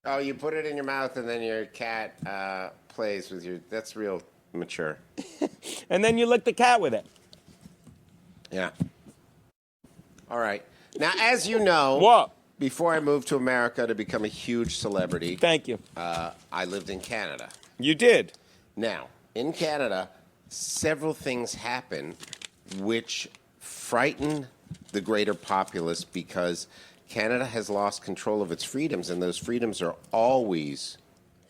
Oh, you put it in your mouth and then your cat plays with your... That's real mature. And then you lick the cat with it. Yeah. All right. Now, as you know... What? Before I moved to America to become a huge celebrity... Thank you. I lived in Canada. You did? Now, in Canada, several things happen which frighten the greater populace because Canada has lost control of its freedoms, and those freedoms are always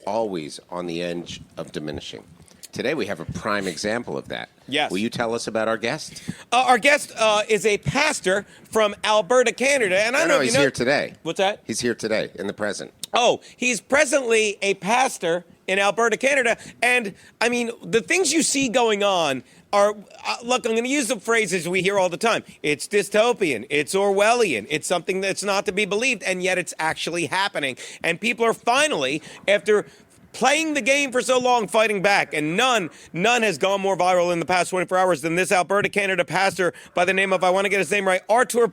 on the edge of diminishing. Today we have a prime example of that. Yes. Will you tell us about our guest? Our guest is a pastor from Alberta, Canada, and I don't know if you he's know... here today. What's that? He's here today, in the present. Oh, he's presently a pastor in Alberta, Canada, and, I mean, the things you see going on are, look, I'm going to use the phrases we hear all the time. It's dystopian, it's Orwellian, it's something that's not to be believed, and yet it's actually happening. And people are finally, after playing the game for so long, fighting back, and none has gone more viral in the past 24 hours than this Alberta, Canada pastor by the name of, I want to get his name right, Artur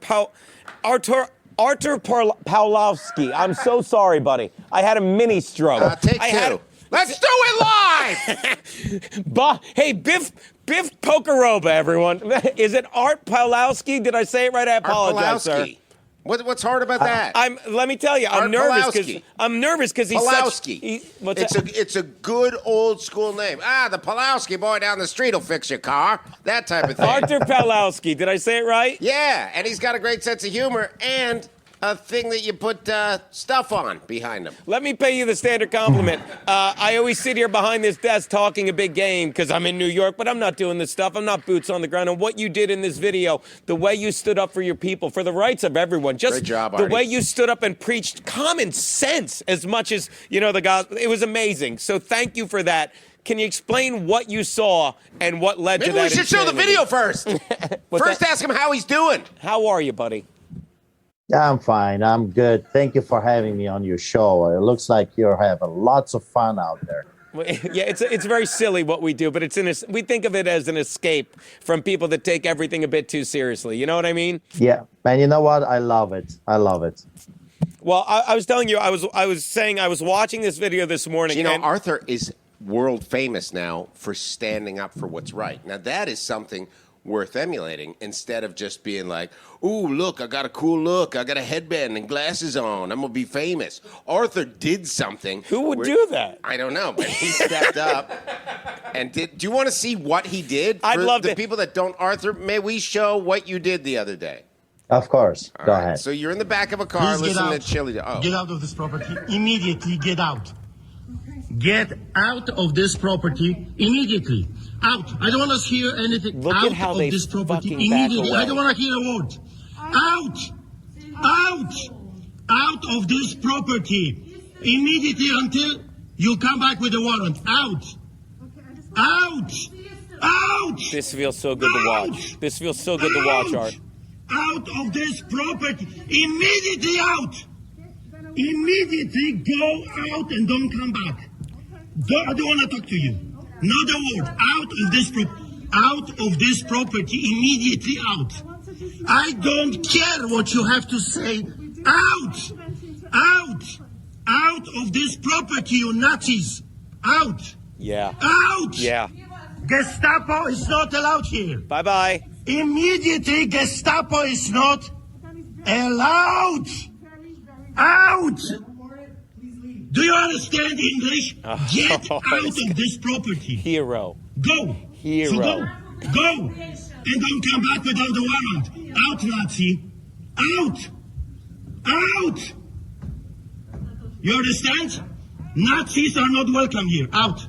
Pawlowski. I'm so sorry, buddy. I had a mini stroke. Take two. Let's do it live! Hey, Biff Pokeroba, everyone. Is it Art Pawlowski? Did I say it right? I apologize, sir. What's hard about that? Let me tell you, I'm nervous because he's Pawlowski. such... It's a good old school name. The Pawlowski boy down the street will fix your car. That type of thing. Artur Pawlowski. Did I say it right? Yeah, and he's got a great sense of humor and a thing that you put stuff on behind him. Let me pay you the standard compliment. I always sit here behind this desk talking a big game because I'm in New York, but I'm not doing this stuff. I'm not boots on the ground. And what you did in this video, the way you stood up for your people, for the rights of everyone, just Great job, the Artie. way you stood up and preached common sense as much as, you know, the gospel, it was amazing. So thank you for that. Can you explain what you saw and what led to that? Maybe we should show the video first. First, ask him how he's doing. How are you, buddy? I'm fine. I'm good. Thank you for having me on your show. It looks like you're having lots of fun out there. Yeah, it's very silly what we do, but we think of it as an escape from people that take everything a bit too seriously. You know what I mean? Yeah, man. You know what? I love it. I love it. Well, I was telling you, I was saying I was watching this video this morning. You know, Arthur is world famous now for standing up for what's right. Now that is something worth emulating instead of just being like, ooh, look, I got a cool look. I got a headband and glasses on. I'm going to be famous. Arthur did something. Who would do that? I don't know, but he stepped up and do you want to see what he did? I'd love the people that don't, Arthur, may we show what you did the other day? Of course. Go ahead. So you're in the back of a car listening to Chili. Oh. Get out of this property. Immediately get out. Get out of this property immediately. Out. I don't want to hear anything. Look out at how of they this property fucking back immediately. away. I don't want to hear a word. Out. Out. Out of this property immediately until you come back with a warrant. Out. Out. Out. This feels so good to watch. This feels so good to watch, Art. Out of this property. Immediately out. Immediately go out and don't come back. I don't want to talk to you. Not a word. Out of this property. Immediately out. I don't care what you have to say. Out. Out. Out of this property, you Nazis. Out. Yeah. Out. Yeah. Gestapo is not allowed here. Bye-bye. Immediately, Gestapo is not allowed. Out. Do you understand English? Get out of this property. Hero. Go. Hero. So go. And don't come back without the warrant. Out, Nazi. Out. Out. You understand? Nazis are not welcome here. Out.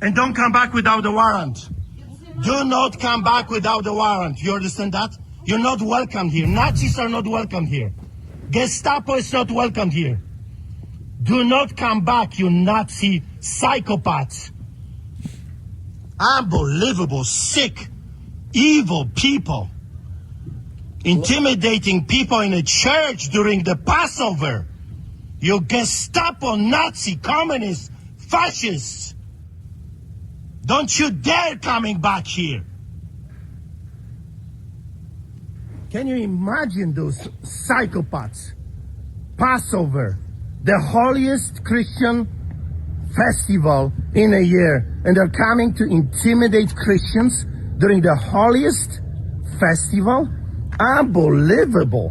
And don't come back without the warrant. Do not come back without the warrant. You understand that? You're not welcome here. Nazis are not welcome here. Gestapo is not welcome here. Do not come back, you Nazi psychopaths. Unbelievable, sick, evil people. Intimidating people in a church during the Passover. You Gestapo, Nazi, communists, fascists. Don't you dare coming back here. Can you imagine those psychopaths? Passover. the holiest Christian festival in a year, and they're coming to intimidate Christians during the holiest festival? Unbelievable.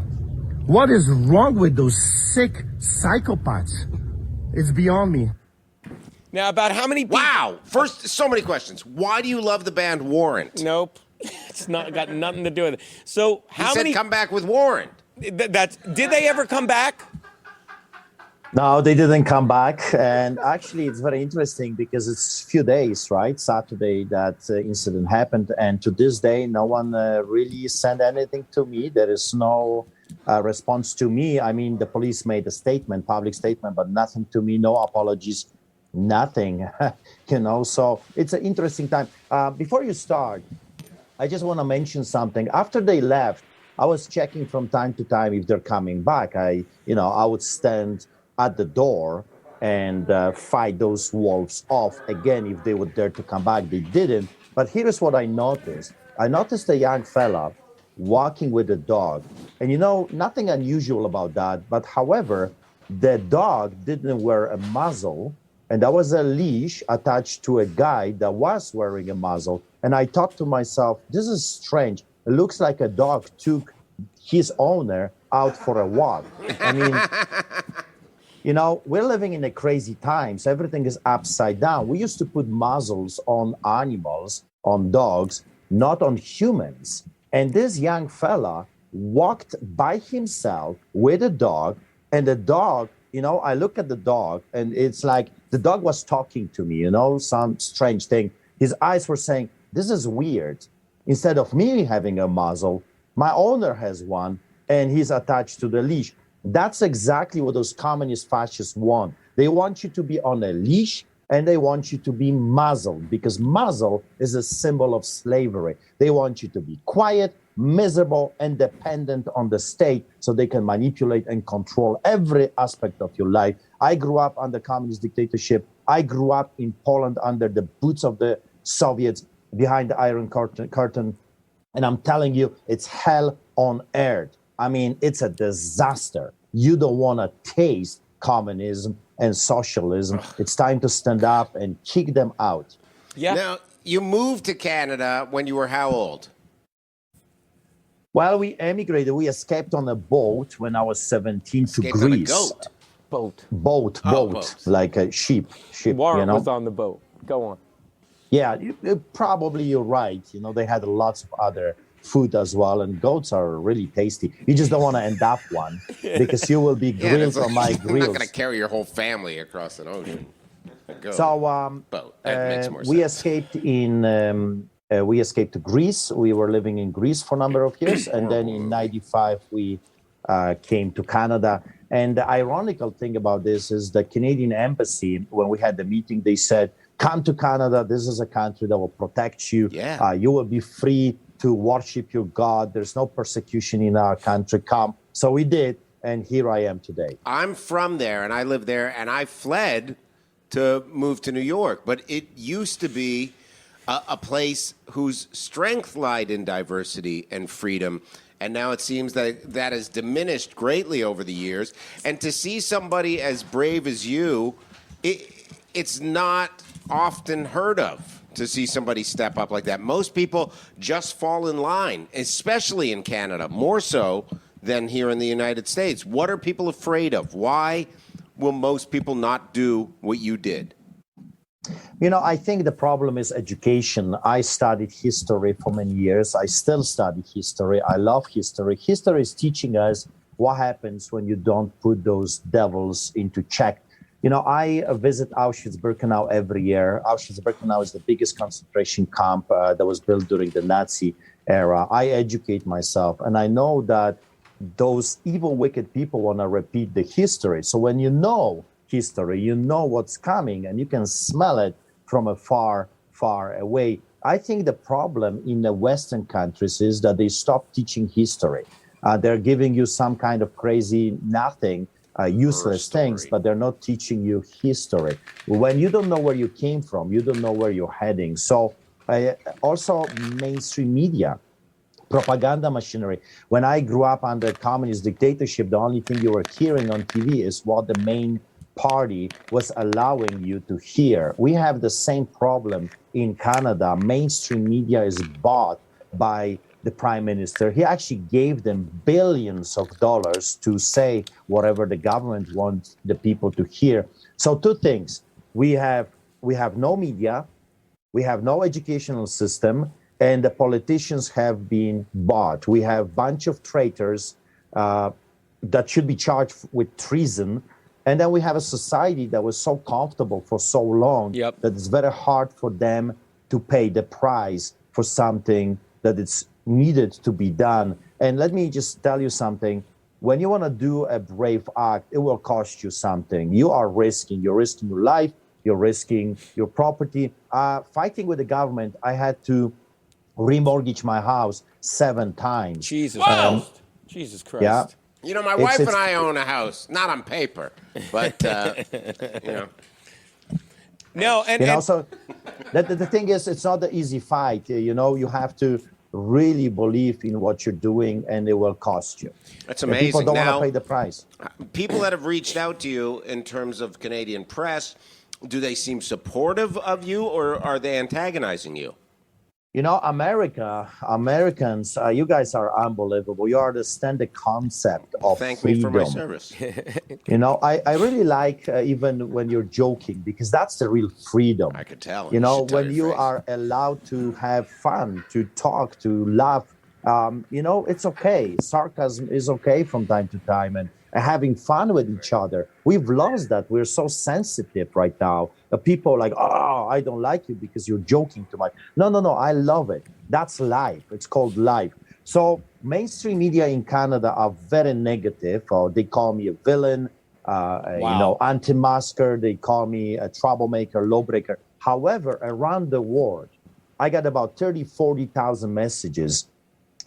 What is wrong with those sick psychopaths? It's beyond me. Now, about how many people... Wow. First, so many questions. Why do you love the band Warrant? Nope. It's not got nothing to do with it. So how You said many... come back with Warrant. Did they ever come back? No, they didn't come back. And actually, it's very interesting because it's a few days, right? Saturday, that incident happened. And to this day, no one really sent anything to me. There is no response to me. I mean, the police made a statement, public statement, but nothing to me, no apologies, nothing, So it's an interesting time. Before you start, I just want to mention something. After they left, I was checking from time to time if they're coming back. I would stand at the door and fight those wolves off again if they would dare to come back. They didn't. But here's what I noticed. I noticed a young fella walking with a dog. And nothing unusual about that. But however, the dog didn't wear a muzzle. And there was a leash attached to a guy that was wearing a muzzle. And I thought to myself, this is strange. It looks like a dog took his owner out for a walk. I mean, we're living in a crazy times. Everything is upside down. We used to put muzzles on animals, on dogs, not on humans. And this young fella walked by himself with a dog, and the dog, I look at the dog and it's like the dog was talking to me, some strange thing. His eyes were saying, this is weird. Instead of me having a muzzle, my owner has one and he's attached to the leash. That's exactly what those communist fascists want. They want you to be on a leash and they want you to be muzzled because muzzle is a symbol of slavery. They want you to be quiet, miserable, and dependent on the state so they can manipulate and control every aspect of your life. I grew up under communist dictatorship. I grew up in Poland under the boots of the Soviets behind the Iron Curtain. And I'm telling you, it's hell on earth. I mean, it's a disaster. You don't want to taste communism and socialism. It's time to stand up and kick them out. Yeah. Now, you moved to Canada when you were how old? Well, we emigrated. We escaped on a boat when I was 17 to Escaped on a Greece. goat. Boat, boat. like a ship. Warrant was on the boat. Go on. Yeah, probably you're right. They had lots of other food as well, and goats are really tasty. You just don't want to end up one because you will be grilled on my You're grills. not going to carry your whole family across an ocean. A goat. So boat. That makes more we sense. escaped we escaped to Greece. We were living in Greece for a number of years, and then in '95 we came to Canada. And the ironical thing about this is the Canadian embassy, when we had the meeting, they said, come to Canada. This is a country that will protect you. Yeah. You will be free to worship your God. There's no persecution in our country. Come. So we did, and here I am today. I'm from there, and I live there, and I fled to move to New York. But it used to be a place whose strength lied in diversity and freedom. And now it seems that that has diminished greatly over the years. And to see somebody as brave as you, it's not often heard of to see somebody step up like that. Most people just fall in line, especially in Canada, more so than here in the United States. What are people afraid of? Why will most people not do what you did? I think the problem is education. I studied history for many years. I still study history. I love history. History is teaching us what happens when you don't put those devils into check. I visit Auschwitz-Birkenau every year. Auschwitz-Birkenau is the biggest concentration camp that was built during the Nazi era. I educate myself, and I know that those evil, wicked people want to repeat the history. So when you know history, you know what's coming, and you can smell it from afar, far away. I think the problem in the Western countries is that they stop teaching history. They're giving you some kind of crazy nothing, useless things, but they're not teaching you history. When you don't know where you came from, you don't know where you're heading. So also mainstream media propaganda machinery. When I grew up under communist dictatorship, the only thing you were hearing on TV is what the main party was allowing you to hear. We have the same problem in Canada. Mainstream media is bought by the prime minister. He actually gave them billions of dollars to say whatever the government wants the people to hear. So two things. We have no media, we have no educational system, and the politicians have been bought. We have a bunch of traitors that should be charged with treason. And then we have a society that was so comfortable for so long that it's very hard for them to pay the price for something that it's needed to be done. And let me just tell you something. When you want to do a brave act, it will cost you something. You're risking your life, you're risking your property. Fighting with the government, I had to remortgage my house 7 times. Jesus Christ. Yeah. You know, my wife and I own a house, not on paper, but, you know. No, so the thing is, it's not an easy fight. You know, you have to really believe in what you're doing, and it will cost you. That's amazing. And people don't want to pay the price. People that have reached out to you in terms of Canadian press, do they seem supportive of you, or are they antagonizing you? You know, Americans, you guys are unbelievable. You understand the concept of Thank freedom. me for my service. You know, I really like even when you're joking, because that's the real freedom. I could tell. You know, when you are allowed to have fun, to talk, to laugh, you know, it's okay. Sarcasm is okay from time to time, and having fun with each other. We've lost that. We're so sensitive right now. People are like, oh, I don't like you because you're joking too much. No, I love it. That's life. It's called life. So mainstream media in Canada are very negative. They call me a villain, you know, anti-masker. They call me a troublemaker, lawbreaker. However, around the world, I got about 40,000 messages.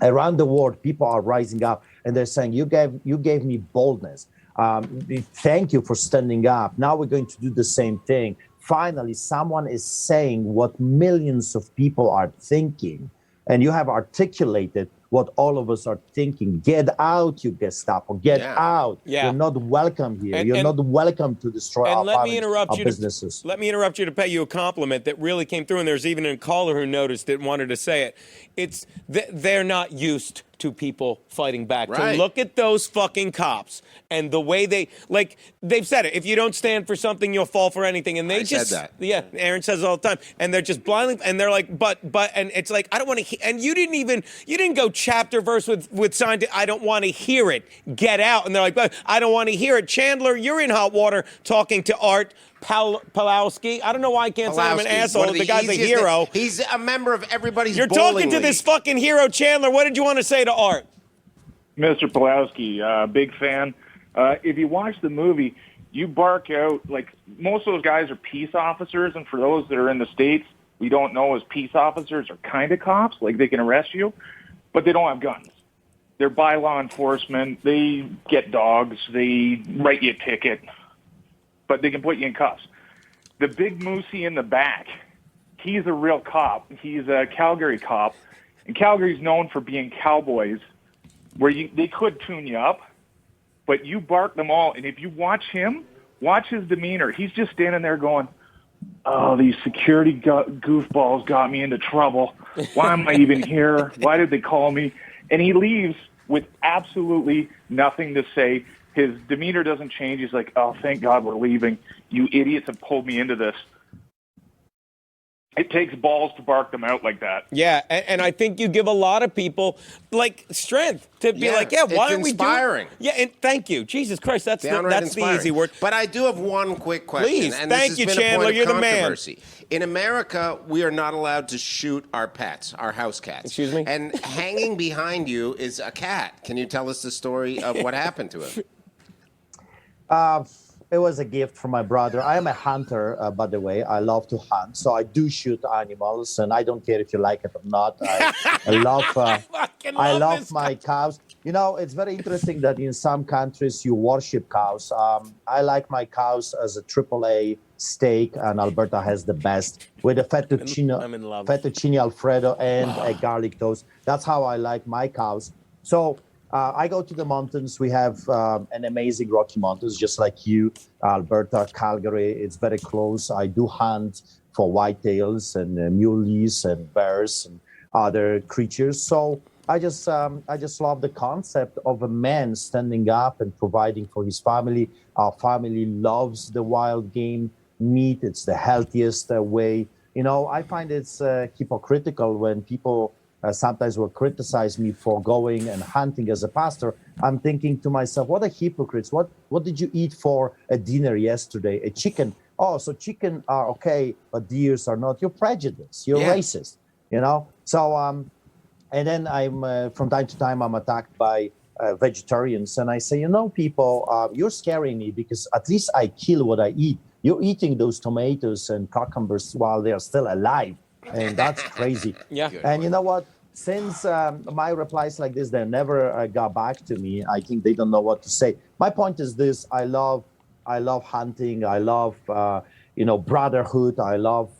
Around the world, people are rising up and they're saying, you gave me boldness. Thank you for standing up. Now we're going to do the same thing. Finally, someone is saying what millions of people are thinking, and you have articulated what all of us are thinking. Get out, you Gestapo. Get out. Yeah. You're not welcome here. You're not welcome to destroy our businesses. Let me interrupt you to pay you a compliment that really came through, and there's even a caller who noticed it and wanted to say it. It's they're not used to people fighting back. Right. To look at those fucking cops and the way they've said it. If you don't stand for something, you'll fall for anything. And they said that. Yeah, Aaron says it all the time. And they're just blindly, and they're like, but, and it's like, I don't want to, and you didn't go chapter verse with sign. I don't want to hear it. Get out. And they're like, but I don't want to hear it. Chandler, you're in hot water talking to Art Pawlowski. I don't know why I can't say I'm an asshole. The guy's a hero. He's a member of everybody's You're bowling talking to league. this fucking hero, Chandler. What did you want to say to Art? Mr. Pawlowski, big fan. If you watch the movie, you bark out, like, most of those guys are peace officers, and for those that are in the States, we don't know as peace officers are kind of cops, like they can arrest you, but they don't have guns. They're by law enforcement. They get dogs. They write you a ticket, but they can put you in cuffs. The big moosey in the back, he's a real cop. He's a Calgary cop, and Calgary's known for being cowboys, where they could tune you up, but you bark them all. And if you watch him, watch his demeanor. He's just standing there going, oh, these security goofballs got me into trouble. Why am I even here? Why did they call me? And he leaves with absolutely nothing to say. His demeanor doesn't change. He's like, oh, thank God we're leaving. You idiots have pulled me into this. It takes balls to bark them out like that. Yeah, and I think you give a lot of people, like, strength to be like, yeah, why aren't we doing... inspiring. Yeah, and thank you. Jesus Christ, that's the easy word. But I do have one quick question. Please, and thank this you, has been a Chandler. point of You're the man. controversy. In America, we are not allowed to shoot our pets, our house cats. Excuse me? And hanging behind you is a cat. Can you tell us the story of what happened to him? It was a gift from my brother. I am a hunter, by the way. I love to hunt, so I do shoot animals, and I don't care if you like it or not. I love my cows. It's very interesting that in some countries you worship cows. I like my cows as a AAA steak, and Alberta has the best with a I'm in love. fettuccine Alfredo and a garlic toast. That's how I like my cows. So I go to the mountains. We have an amazing Rocky Mountains, just like you, Alberta, Calgary. It's very close. I do hunt for whitetails and muleys and bears and other creatures. So I just love the concept of a man standing up and providing for his family. Our family loves the wild game meat. It's the healthiest way. I find it's hypocritical when people sometimes will criticize me for going and hunting as a pastor. I'm thinking to myself, what a hypocrites. What did you eat for a dinner yesterday? A chicken. Oh, so chicken are okay, but deers are not. You're prejudiced. You're racist, So, and then I'm from time to time I'm attacked by vegetarians, and I say, people, you're scaring me because at least I kill what I eat. You're eating those tomatoes and cucumbers while they are still alive, and that's crazy. Yeah. And you know what? Since my replies like this, they never got back to me. I think they don't know what to say. My point is this: I love hunting. I love brotherhood. I love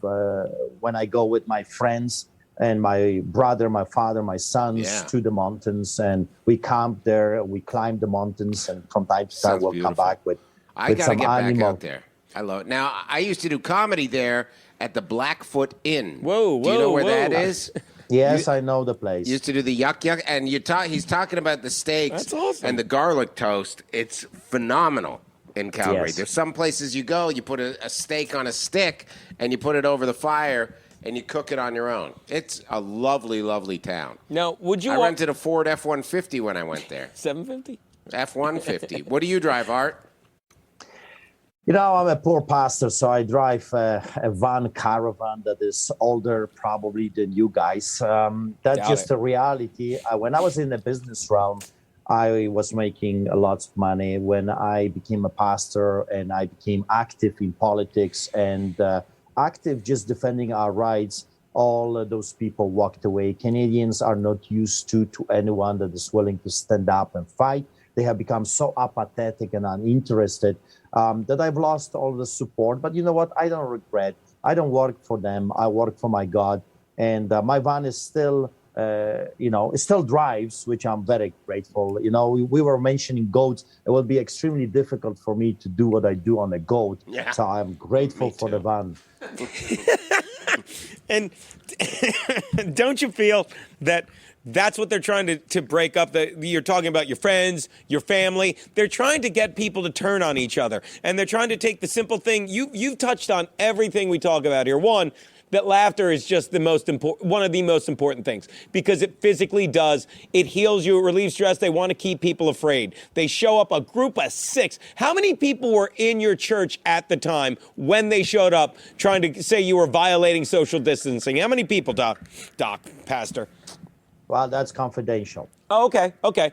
when I go with my friends and my brother, my father, my sons to the mountains, and we camp there. We climb the mountains, and from time to time we'll come back with I got to some get back animal. out there. I love it. Now, I used to do comedy there at the Blackfoot Inn. Whoa, Do you know where whoa. that is? Yes, I know the place. Used to do the yuck yuck, and he's talking about the steaks That's awesome. and the garlic toast. It's phenomenal in Calgary. Yes. There's some places you go, you put a steak on a stick, and you put it over the fire, and you cook it on your own. It's a lovely, lovely town. Now, would you I want rented a Ford F-150 when I went there. 750? F-150. What do you drive, Art? I'm a poor pastor, so I drive a van caravan that is older probably than you guys. That's Doubt just it. a reality. When I was in the business realm, I was making lots of money. When I became a pastor and I became active in politics and active just defending our rights, all those people walked away. Canadians are not used to anyone that is willing to stand up and fight. They have become so apathetic and uninterested that I've lost all the support. But you know what? I don't regret. I don't work for them. I work for my God. And my van is still, it still drives, which I'm very grateful. We were mentioning goats. It will be extremely difficult for me to do what I do on a goat. Yeah. So I'm grateful for the van. And don't you feel that that's what they're trying to break up? You're talking about your friends, your family. They're trying to get people to turn on each other. And they're trying to take the simple thing. You've touched on everything we talk about here. One, that laughter is just one of the most important things because it physically does. It heals you. It relieves stress. They want to keep people afraid. They show up a group of 6. How many people were in your church at the time when they showed up trying to say you were violating social distancing? How many people, Doc, Pastor? Well, that's confidential. Oh, okay.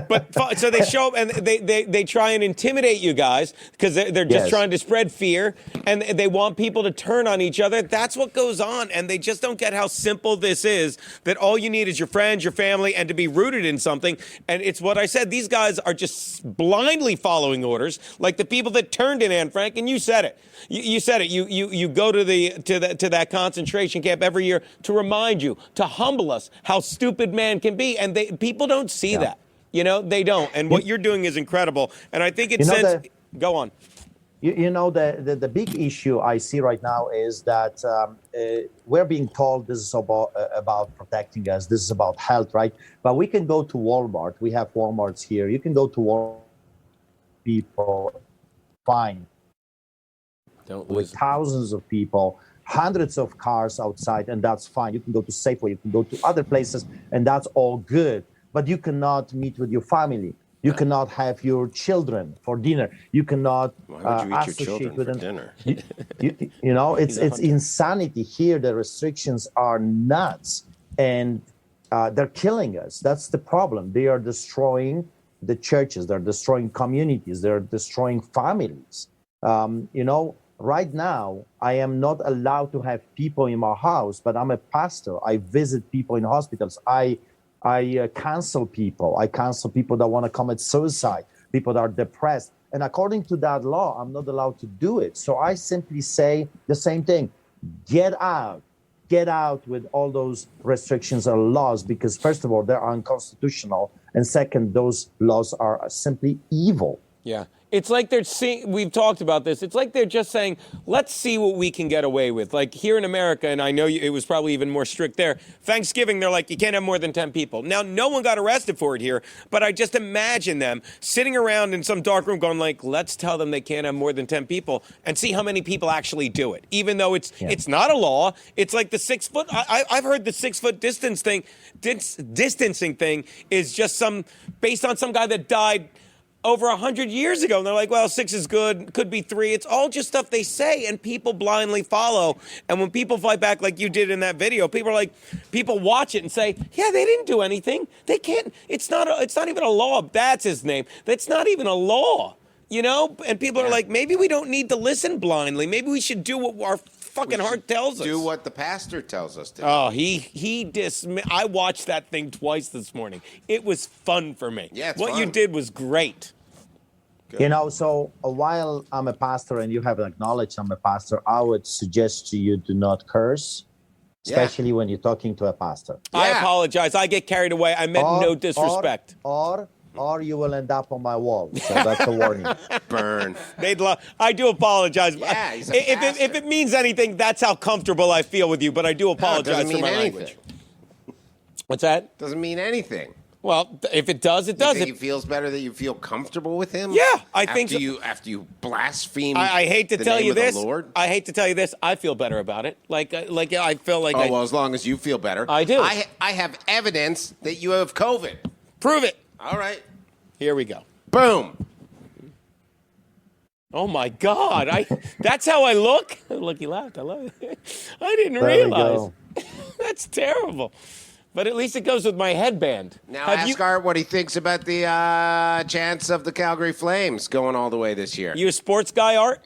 But so they show up and they try and intimidate you guys because they're just trying to spread fear and they want people to turn on each other. That's what goes on. And they just don't get how simple this is, that all you need is your friends, your family, and to be rooted in something. And it's what I said. These guys are just blindly following orders, like the people that turned in Anne Frank. And you said it. You said it. You go to that concentration camp every year to remind you, to humble us, how stupid man can be. And people don't see that. They don't. And what you're doing is incredible. And I think it sends... Go on. The big issue I see right now is that we're being told this is about protecting us. This is about health, right? But we can go to Walmart. We have Walmarts here. You can go to Walmart. People fine. With thousands of people, hundreds of cars outside, and that's fine. You can go to Safeway, you can go to other places, and that's all good. But you cannot meet with your family. You cannot have your children for dinner. You cannot Why would you eat your associate children with for them. dinner? It's insanity here. The restrictions are nuts, and they're killing us. That's the problem. They are destroying the churches. They're destroying communities. They're destroying families. Right now, I am not allowed to have people in my house, but I'm a pastor. I visit people in hospitals. I I cancel people. I cancel people that want to commit suicide, people that are depressed. And according to that law, I'm not allowed to do it. So I simply say the same thing. Get out. Get out with all those restrictions or laws, because first of all, they're unconstitutional. And second, those laws are simply evil. Yeah. It's like they're seeing, we've talked about this, it's like they're just saying, let's see what we can get away with. Like here in America, and I know it was probably even more strict there, Thanksgiving, they're like, you can't have more than 10 people. Now, no one got arrested for it here, but I just imagine them sitting around in some dark room going like, let's tell them they can't have more than 10 people and see how many people actually do it. Even though it's not a law, it's like the 6 foot, I've heard the 6 foot distancing thing is just based on some guy that died over 100 years ago. And they're like, well, 6 is good, could be 3. It's all just stuff they say, and people blindly follow. And when people fight back like you did in that video, people watch it and say, yeah, they didn't do anything. They can't, it's not even a law. That's his name. That's not even a law, you know? And people are like, maybe we don't need to listen blindly. Maybe we should do what our fucking heart tells us. Do what the pastor tells us to do. Oh, I watched that thing twice this morning. It was fun for me. Yeah, it's what fun. you did was great. Good. You know, so while I'm a pastor and you have acknowledged I'm a pastor, I would suggest to you do not curse, especially when you're talking to a pastor. I Yeah. apologize. I get carried away. I meant no disrespect. Or you will end up on my wall. So that's a warning. Burn. I do apologize. Yeah, he's a if pastor. it means anything, that's how comfortable I feel with you. But I do apologize doesn't for mean my anything. language. What's that? Doesn't mean anything. Well, if it does, it You does. think it feels better that you feel comfortable with him? Yeah, I think so. After you blaspheme I hate to the tell name you of the this. Lord? I hate to tell you this. I feel better about it. Like I feel like Oh, well, as long as you feel better. I do. I have evidence that you have COVID. prove it. All right. Here we go. Boom. Oh my God! That's how I look. Look, you laughed. I love it. I didn't There we realize. go. That's terrible. But at least it goes with my headband. Now Have ask Art what he thinks about the chance of the Calgary Flames going all the way this year. you a sports guy, Art?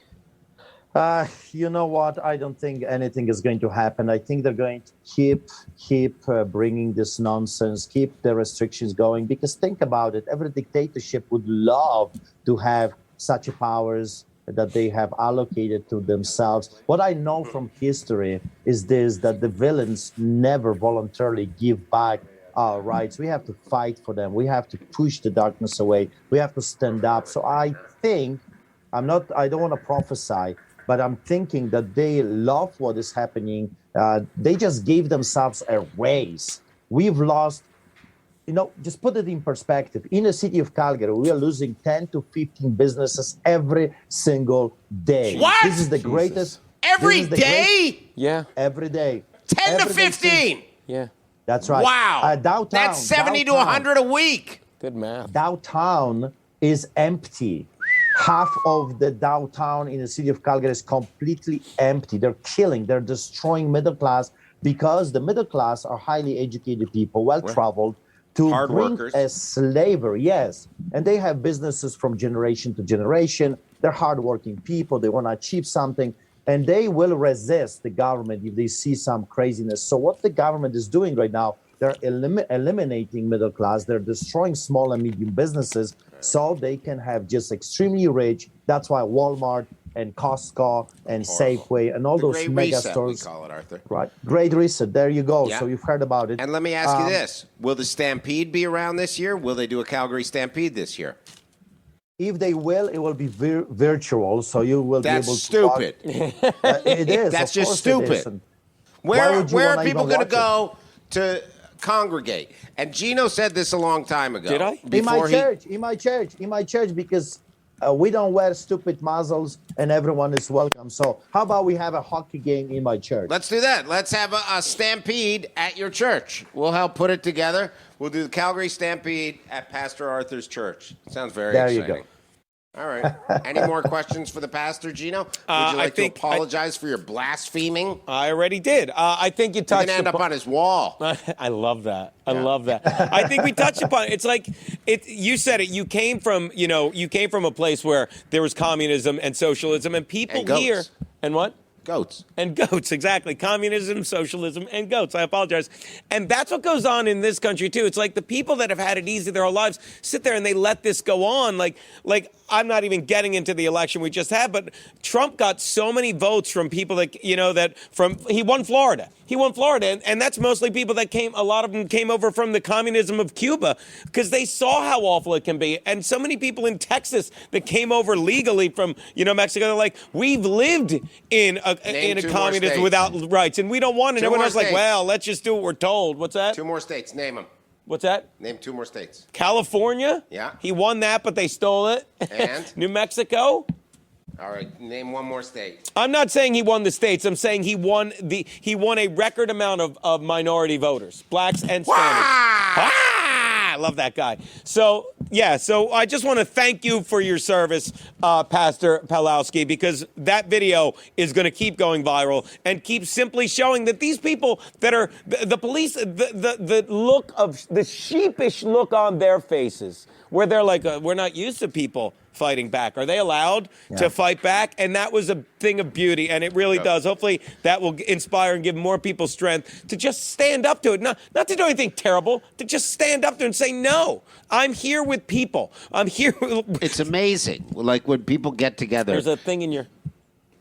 You know what? I don't think anything is going to happen. I think they're going to keep bringing this nonsense, keep the restrictions going. Because think about it, every dictatorship would love to have such powers that they have allocated to themselves. What I know from history is this, that the villains never voluntarily give back our rights. We have to fight for them. We have to push the darkness away. We have to stand up. So I think, I don't want to prophesy, but I'm thinking that they love what is happening. They just gave themselves a raise. We've lost, just put it in perspective. In the city of Calgary, we are losing 10 to 15 businesses every single day. What? This is the greatest. Every this is the day? Yeah. Every day. 10 to Every day 15. Yeah. That's right. Wow. Downtown. That's 70 to 100 a week. Good math. Downtown is empty. Half of the downtown in the city of Calgary is completely empty. They're destroying middle class, because the middle class are highly educated people, well-traveled, to Hard bring workers. a slavery, yes. And they have businesses from generation to generation. They're hardworking people. They want to achieve something, and they will resist the government if they see some craziness. So what the government is doing right now, they're eliminating middle class. They're destroying small and medium businesses so they can have just extremely rich. That's why Walmart and Costco and Safeway and all The those Great mega Reset, stores. we call it, Arthur. Right. Great Reset. There you go. Yeah. So you've heard about it. And let me ask you this. Will the Stampede be around this year? Will they do a Calgary Stampede this year? If they will, it will be virtual, so you will That's be able stupid. to watch. It is. That's of just course stupid. It is. And Where would you are wanna people even going to watch go to congregate? And Gino said this a long time ago. Did I? In my church, because we don't wear stupid muzzles and everyone is welcome. So how about we have a hockey game in my church? Let's do that. Let's have a stampede at your church. We'll help put it together. We'll do the Calgary Stampede at Pastor Arthur's church. Sounds very There you exciting. go. All right. Any more questions for the pastor, Gino? Would you like to apologize for your blaspheming? I already did. I think you You're touched going to end up on his wall. I love that. I love that. I think we touched upon it. It's like you said it. You came from a place where there was communism and socialism, and people And goats. here. And what? Goats. And goats, exactly. Communism, socialism, and goats. I apologize. And that's what goes on in this country, too. It's like the people that have had it easy their whole lives sit there and they let this go on. Like I'm not even getting into the election we just had, but Trump got so many votes from people that, he won Florida. He won Florida, and that's mostly people that a lot of them came over from the communism of Cuba because they saw how awful it can be. And so many people in Texas that came over legally from, Mexico, they're like, we've lived in a communism without rights, and we don't want it. Everyone else like, well, let's just do what we're told. What's that? 2 more states. Name them. What's that? Name 2 more states. California? Yeah. He won that, but they stole it. And? New Mexico? All right, name 1 more state. I'm not saying he won the states. I'm saying he won a record amount of minority voters, blacks and Spanish. I love that guy. So I just want to thank you for your service, Pastor Pawlowski, because that video is going to keep going viral and keep simply showing that these people that are the police, the sheepish look on their faces, where they're like, we're not used to people fighting back. Are they allowed to fight back? And that was a thing of beauty, and it really does. Hopefully that will inspire and give more people strength to just stand up to it. Not to do anything terrible, to just stand up to it and say, no, I'm here with people. I'm here. It's amazing. Like when people get together. There's a thing in your...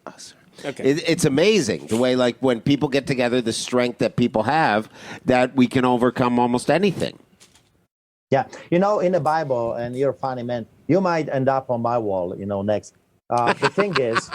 Oh, sorry. Okay. It's amazing the way, like, when people get together, the strength that people have, that we can overcome almost anything. Yeah. In the Bible, and you're a funny man, you might end up on my wall, next. The thing is,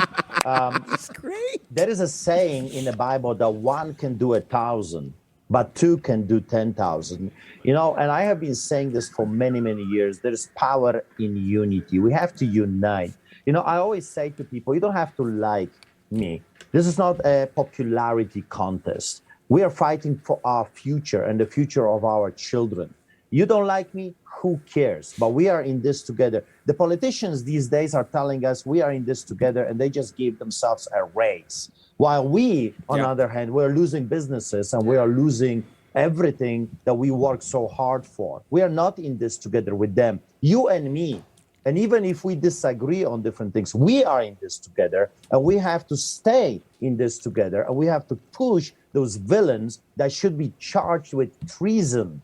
That's great. there is a saying in the Bible that 1 can do 1,000, but 2 can do 10,000. And I have been saying this for many, many years. There is power in unity. We have to unite. I always say to people, you don't have to like me. This is not a popularity contest. We are fighting for our future and the future of our children. You don't like me? Who cares? But we are in this together. The politicians these days are telling us we are in this together, and they just gave themselves a raise. While we, on the other hand, we're losing businesses and we are losing everything that we work so hard for. We are not in this together with them. You and me. And even if we disagree on different things, we are in this together, and we have to stay in this together, and we have to push those villains that should be charged with treason.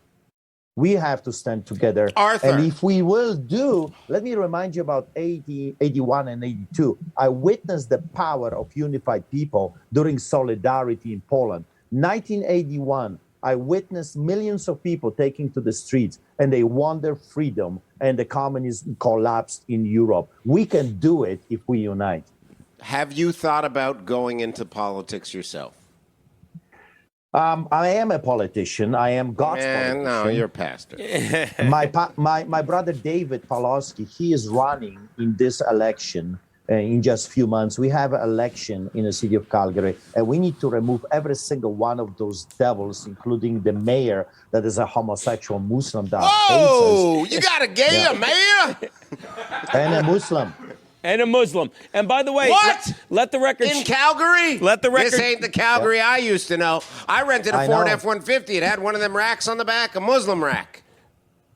We have to stand together. Arthur. And if we will let me remind you about 80, 81, and 82. I witnessed the power of unified people during Solidarity in Poland. 1981, I witnessed millions of people taking to the streets, and they won their freedom, and the communism collapsed in Europe. We can do it if we unite. Have you thought about going into politics yourself? I am a politician. I am God's politician. No, you're a pastor. My brother David Pawlowski, he is running in this election in just a few months. We have an election in the city of Calgary, and we need to remove every single one of those devils, including the mayor that is a homosexual Muslim that Whoa! hates us. You got a gay mayor? And a Muslim. And a Muslim. And by the way, What? let the record... In Calgary? Let the record... This ain't the Calgary I used to know. I rented a Ford know. F-150. It had one of them racks on the back, a Muslim rack.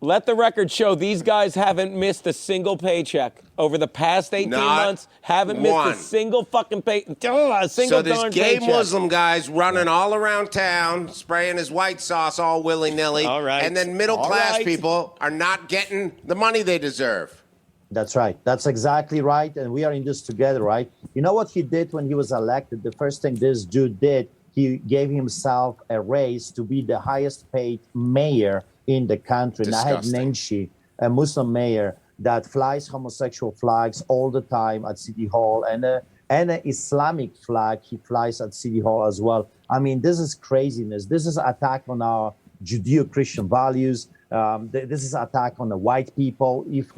Let the record show these guys haven't missed a single paycheck over the past 18 Not months. Haven't one. missed a single fucking a single So darn this gay paycheck. Muslim guy's running all around town, spraying his white sauce all willy-nilly. All right. And then middle-class people are not getting the money they deserve. That's right. That's exactly right. And we are in this together, right? You know what he did when he was elected? The first thing this dude did, he gave himself a raise to be the highest paid mayor in the country. Disgusting. Nahed Nenshi, a Muslim mayor that flies homosexual flags all the time at City Hall, and an Islamic flag he flies at City Hall as well. I mean, this is craziness. This is an attack on our Judeo-Christian values. This is an attack on the white people. If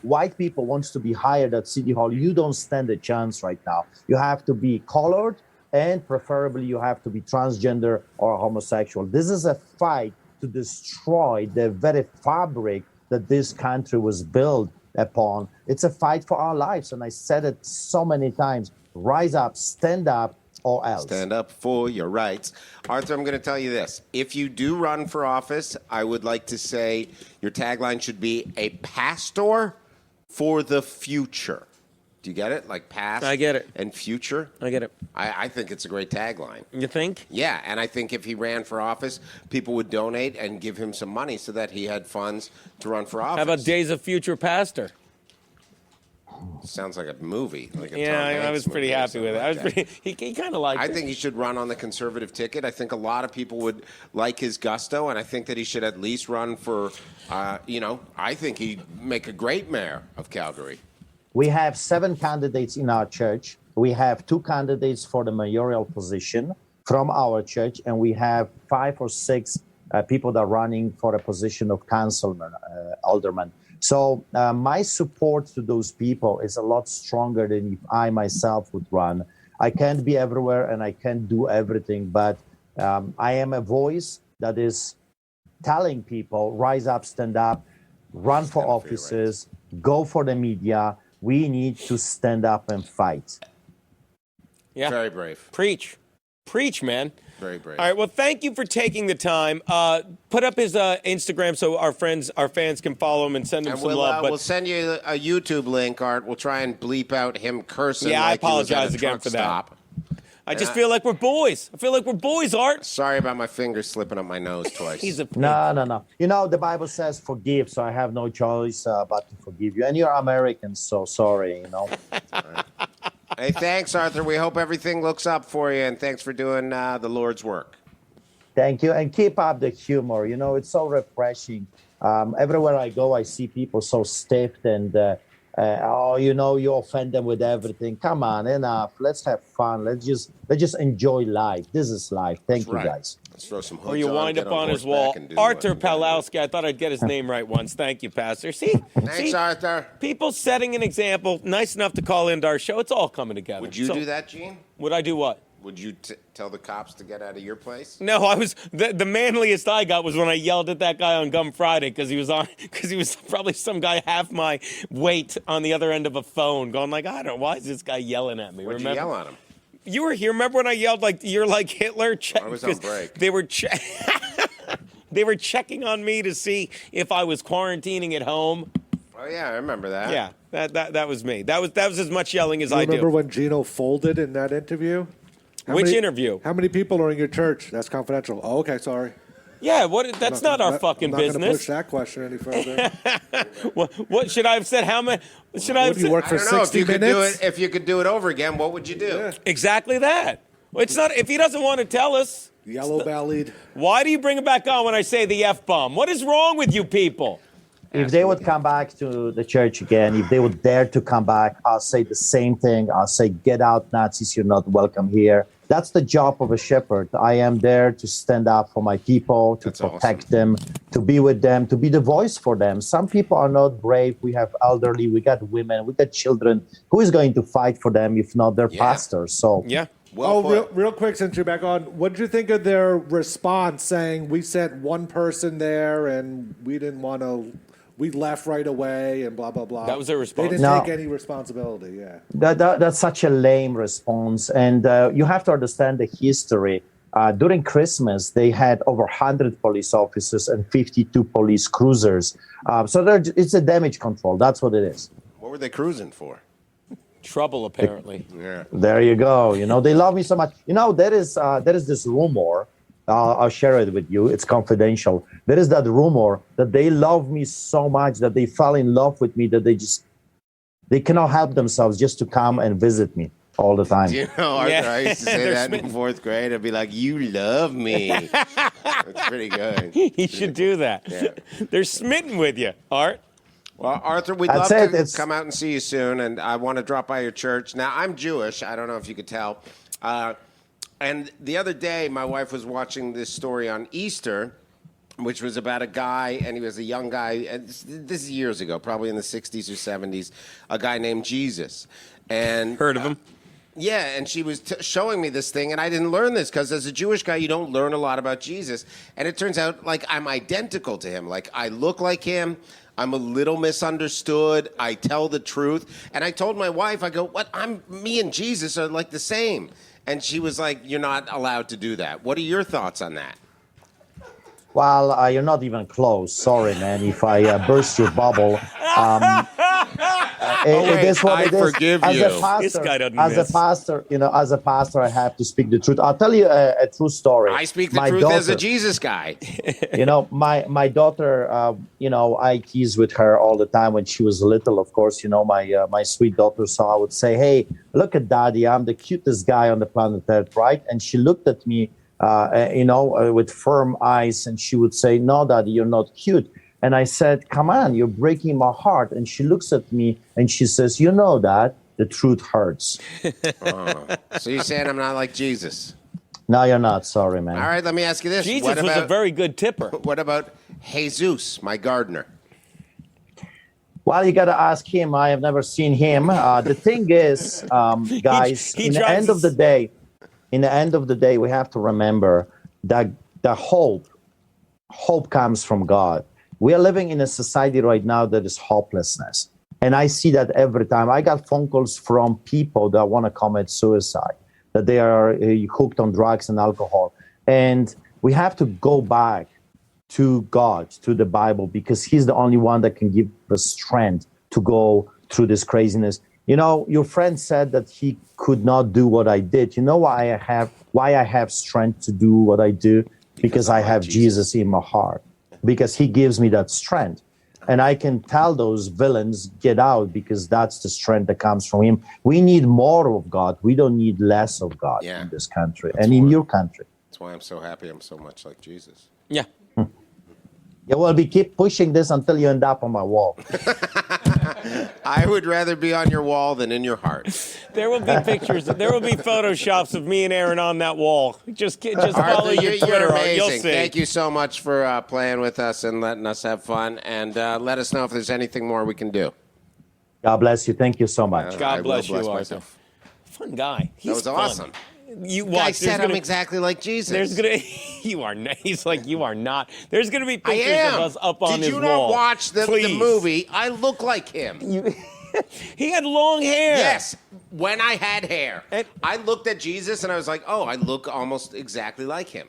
white people wants to be hired at City Hall, you don't stand a chance right now. You have to be colored, and preferably you have to be transgender or homosexual. This is a fight to destroy the very fabric that this country was built upon. It's a fight for our lives. And I said it so many times. Rise up, stand up, or else. Stand up for your rights. Arthur, I'm going to tell you this. If you do run for office, I would like to say your tagline should be a pastor for the future. Do you get it? Like past I get it. and future? I get it. I think it's a great tagline. You think? Yeah, and I think if he ran for office, people would donate and give him some money so that he had funds to run for office. How about Days of Future Pastor? Sounds like a movie. Like a Yeah, Tom I Hanks was pretty movie or happy with it. something I was like that. pretty. He kind of liked I it. think he should run on the conservative ticket. I think a lot of people would like his gusto, and I think that he should at least run for, I think he'd make a great mayor of Calgary. We have 7 candidates in our church. We have 2 candidates for the mayoral position from our church, and we have 5 or 6 people that are running for a position of councilman, alderman. So my support to those people is a lot stronger than if I myself would run. I can't be everywhere and I can't do everything, but I am a voice that is telling people, rise up, stand up, run for offices, go for the media. We need to stand up and fight. Yeah. Very brave. Preach, man. Very brave. All right. Well, thank you for taking the time. Put up his Instagram so our fans can follow him and send him And some we'll, love. we'll send you a YouTube link, Art. We'll try and bleep out him cursing. Yeah, I like he was at apologize a again truck for that. stop. I just feel like we're boys. I feel like we're boys, Art. Sorry about my finger slipping up my nose twice. He's a pig. No. You know, the Bible says forgive, so I have no choice but to forgive you. And you're American, so sorry, Hey, thanks, Arthur. We hope everything looks up for you, and thanks for doing the Lord's work. Thank you. And keep up the humor. It's so refreshing. Everywhere I go, I see people so stiff and, you offend them with everything. Come on, enough. Let's have fun. Let's just enjoy life. This is life. Thank you, Right. guys. Let's throw some hoods Or you on, wind get up on his horseback wall. and do Artur what we gotta do. Pawlowski. I thought I'd get his name right once. Thank you, Pastor. See? Thanks, Arthur. People setting an example, nice enough to call into our show. It's all coming together. Would you So- do that, Gene? Would I do what? Would you tell the cops to get out of your place? No, I was the manliest I got was when I yelled at that guy on Gum Friday because he was probably some guy half my weight on the other end of a phone, going like, I don't know, why is this guy yelling at me? What'd you yell at him? You were here. Remember when I yelled like you're like Hitler? I was on break. They were they were checking on me to see if I was quarantining at home. Oh yeah, I remember that. Yeah, that was me. That was as much yelling as I Remember do. when Geno folded in that interview? Which interview? How many people are in your church? That's confidential. Oh, okay, sorry. Yeah, that's not our fucking I'm not gonna business. push that question any further. What should I have said? How many? Should I have Would you said? work I for don't know if 60 you could do minutes? it. If you could do it over again, what would you do? Yeah. Exactly that. Well, it's not if he doesn't want to tell us. Yellow bellied. Why do you bring it back on when I say the F-bomb? What is wrong with you people? If they would come back to the church again, if they would dare to come back, I'll say the same thing. I'll say, get out, Nazis, you're not welcome here. That's the job of a shepherd. I am there to stand up for my people, to protect them, to be with them, to be the voice for them. Some people are not brave. We have elderly, we got women, we got children. Who is going to fight for them if not their pastors? So Yeah. Well real quick, since you're back on, what did you think of their response saying we sent one person there and we didn't want to, we left right away and blah, blah, blah. That was their response? They didn't No. take any responsibility, yeah. That's such a lame response. And you have to understand the history. During Christmas, they had over 100 police officers and 52 police cruisers. So it's a damage control. That's what it is. What were they cruising for? Trouble, apparently. Yeah. There you go. They love me so much. There is this rumor. I'll share it with you. It's confidential. There is that rumor that they love me so much that they fell in love with me that they cannot help themselves just to come and visit me all the time. Arthur, Yeah. I used to say They're that smitten. in 4th grade. I'd be like, you love me. That's pretty good. He should do that. Yeah. They're smitten with you, Art. Well, Arthur, we'd That's love it. to come out and see you soon, and I want to drop by your church. Now, I'm Jewish. I don't know if you could tell. And the other day, my wife was watching this story on Easter, which was about a guy, and he was a young guy, and this is years ago, probably in the 60s or 70s, a guy named Jesus. And Heard of him? yeah, and she was showing me this thing, and I didn't learn this because as a Jewish guy, you don't learn a lot about Jesus. And it turns out, like, I'm identical to him. Like, I look like him. I'm a little misunderstood. I tell the truth. And I told my wife, I go, me and Jesus are like the same. And she was like, you're not allowed to do that. What are your thoughts on that? Well, you're not even close. Sorry, man, if I burst your bubble. wait, it is what I it is. forgive As you. a pastor, This guy doesn't as miss. a pastor, as a pastor, I have to speak the truth. I'll tell you a true story. I speak the My truth as a daughter- Jesus guy. my daughter, I tease with her all the time when she was little. Of course, my sweet daughter. So I would say, "Hey, look at Daddy. I'm the cutest guy on the planet Earth, right?" And she looked at me, with firm eyes, and she would say, "No, Daddy, you're not cute." And I said, "Come on, you're breaking my heart." And she looks at me and she says, Dad, the truth hurts. So you're saying I'm not like Jesus? No, you're not. Sorry, man. All right, let me ask you this. Jesus What was a about, very good tipper. what about Jesus, my gardener? Well, you got to ask him. I have never seen him. The thing is, guys, he in the drives end of the day, we have to remember that the hope comes from God. We are living in a society right now that is hopelessness. And I see that every time. I got phone calls from people that want to commit suicide, that they are hooked on drugs and alcohol. And we have to go back to God, to the Bible, because he's the only one that can give us strength to go through this craziness. Your friend said that he could not do what I did. You know why I have strength to do what I do? Because I have Jesus in my heart. Because he gives me that strength. And I can tell those villains, get out, because that's the strength that comes from him. We need more of God. We don't need less of God in this country and in your country. That's why I'm so happy I'm so much like Jesus. Yeah. Yeah, well, we keep pushing this until you end up on my wall. I would rather be on your wall than in your heart. There will be pictures. There will be photoshops of me and Aaron on that wall. Just follow Arthur, your you're Twitter. amazing. You'll see. Thank you so much for playing with us and letting us have fun. And let us know if there's anything more we can do. God bless you. Thank you so much. I God will bless you, bless Arthur. myself. Fun guy. He's That was fun. awesome. You Guy watch. said I'm exactly like Jesus. There's gonna. You are. He's like you are not. There's gonna be I pictures am. of us up on Did his you wall. not watch the Please. movie? I look like him. He had long hair. Yes, when I had hair. And- I looked at Jesus and I was like, oh, I look almost exactly like him.